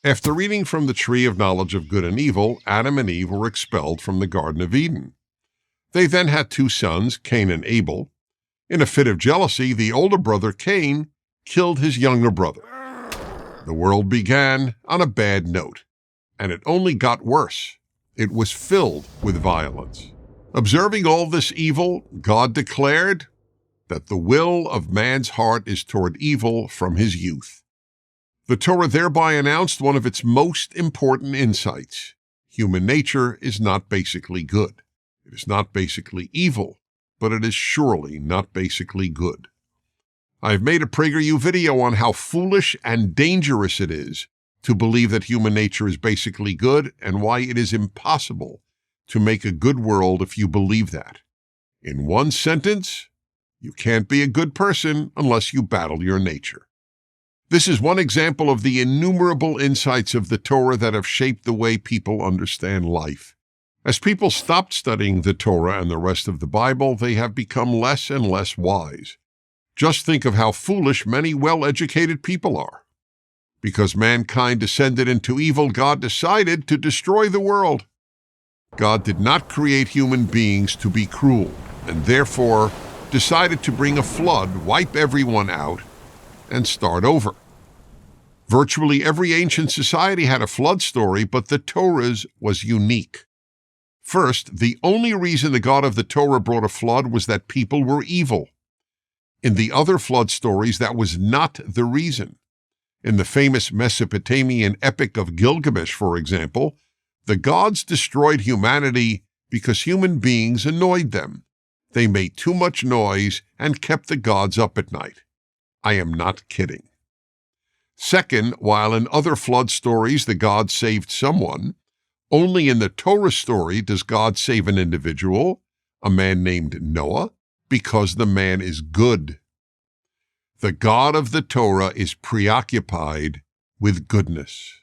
After eating from the tree of knowledge of good and evil, Adam and Eve were expelled from the Garden of Eden. They then had two sons, Cain and Abel. In a fit of jealousy, the older brother, Cain, killed his younger brother. The world began on a bad note, and it only got worse. It was filled with violence. Observing all this evil, God declared that the will of man's heart is toward evil from his youth. The Torah thereby announced one of its most important insights. Human nature is not basically good. It is not basically evil, but it is surely not basically good. I've made a PragerU video on how foolish and dangerous it is to believe that human nature is basically good and why it is impossible to make a good world if you believe that. In one sentence, you can't be a good person unless you battle your nature. This is one example of the innumerable insights of the Torah that have shaped the way people understand life. As people stopped studying the Torah and the rest of the Bible, they have become less and less wise. Just think of how foolish many well-educated people are. Because mankind descended into evil, God decided to destroy the world. God did not create human beings to be cruel, and therefore decided to bring a flood, wipe everyone out, and start over. Virtually every ancient society had a flood story, but the Torah's was unique. First, the only reason the God of the Torah brought a flood was that people were evil. In the other flood stories, that was not the reason. In the famous Mesopotamian epic of Gilgamesh, for example, the gods destroyed humanity because human beings annoyed them. They made too much noise and kept the gods up at night. I am not kidding. Second, while in other flood stories the gods saved someone, only in the Torah story does God save an individual, a man named Noah, because the man is good. The God of the Torah is preoccupied with goodness.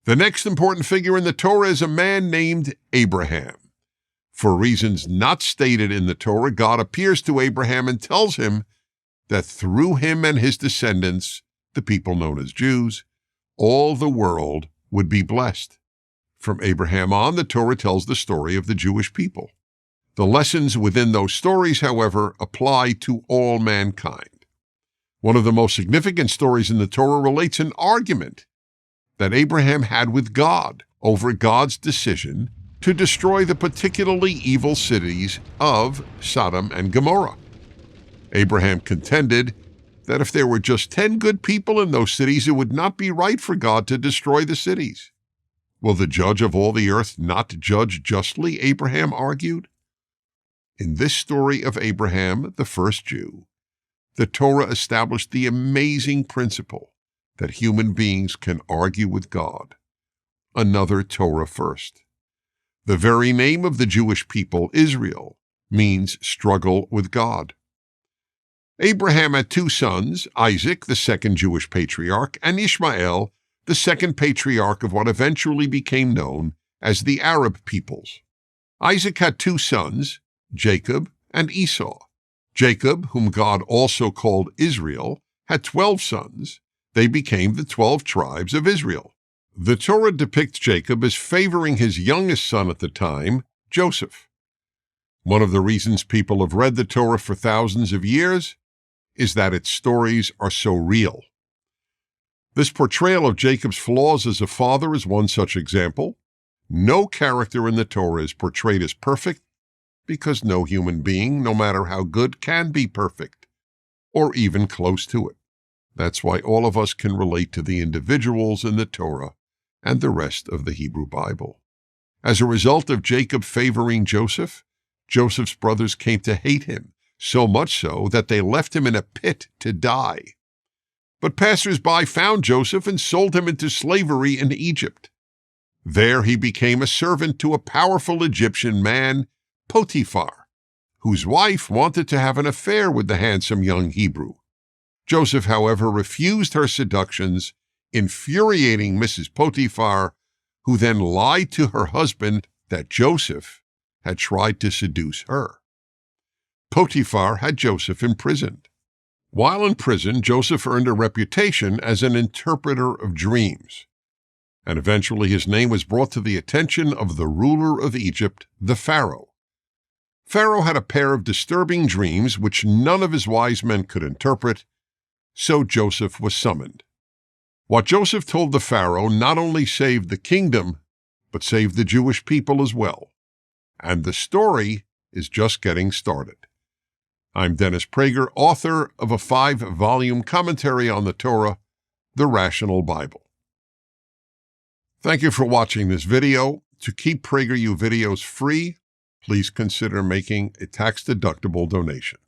The next important figure in the Torah is a man named Abraham. For reasons not stated in the Torah, God appears to Abraham and tells him that through him and his descendants, the people known as Jews, all the world would be blessed. From Abraham on, the Torah tells the story of the Jewish people. The lessons within those stories, however, apply to all mankind. One of the most significant stories in the Torah relates an argument that Abraham had with God over God's decision to destroy the particularly evil cities of Sodom and Gomorrah. Abraham contended that if there were just 10 good people in those cities, it would not be right for God to destroy the cities. Will the judge of all the earth not judge justly? Abraham argued. In this story of Abraham, the first Jew, the Torah established the amazing principle that human beings can argue with God. Another Torah first. The very name of the Jewish people, Israel, means struggle with God. Abraham had two sons, Isaac, the second Jewish patriarch, and Ishmael, the second patriarch of what eventually became known as the Arab peoples. Isaac had two sons, Jacob and Esau. Jacob, whom God also called Israel, had 12 sons. They became the 12 tribes of Israel. The Torah depicts Jacob as favoring his youngest son at the time, Joseph. One of the reasons people have read the Torah for thousands of years is that its stories are so real. This portrayal of Jacob's flaws as a father is one such example. No character in the Torah is portrayed as perfect because no human being, no matter how good, can be perfect, or even close to it. That's why all of us can relate to the individuals in the Torah and the rest of the Hebrew Bible. As a result of Jacob favoring Joseph, Joseph's brothers came to hate him, so much so that they left him in a pit to die. But passers-by found Joseph and sold him into slavery in Egypt. There he became a servant to a powerful Egyptian man, Potiphar, whose wife wanted to have an affair with the handsome young Hebrew. Joseph, however, refused her seductions, infuriating Mrs. Potiphar, who then lied to her husband that Joseph had tried to seduce her. Potiphar had Joseph imprisoned. While in prison, Joseph earned a reputation as an interpreter of dreams, and eventually his name was brought to the attention of the ruler of Egypt, the Pharaoh. Pharaoh had a pair of disturbing dreams which none of his wise men could interpret, so Joseph was summoned. What Joseph told the Pharaoh not only saved the kingdom, but saved the Jewish people as well. And the story is just getting started. I'm Dennis Prager, author of a 5-volume commentary on the Torah, The Rational Bible. Thank you for watching this video. To keep PragerU videos free, please consider making a tax-deductible donation.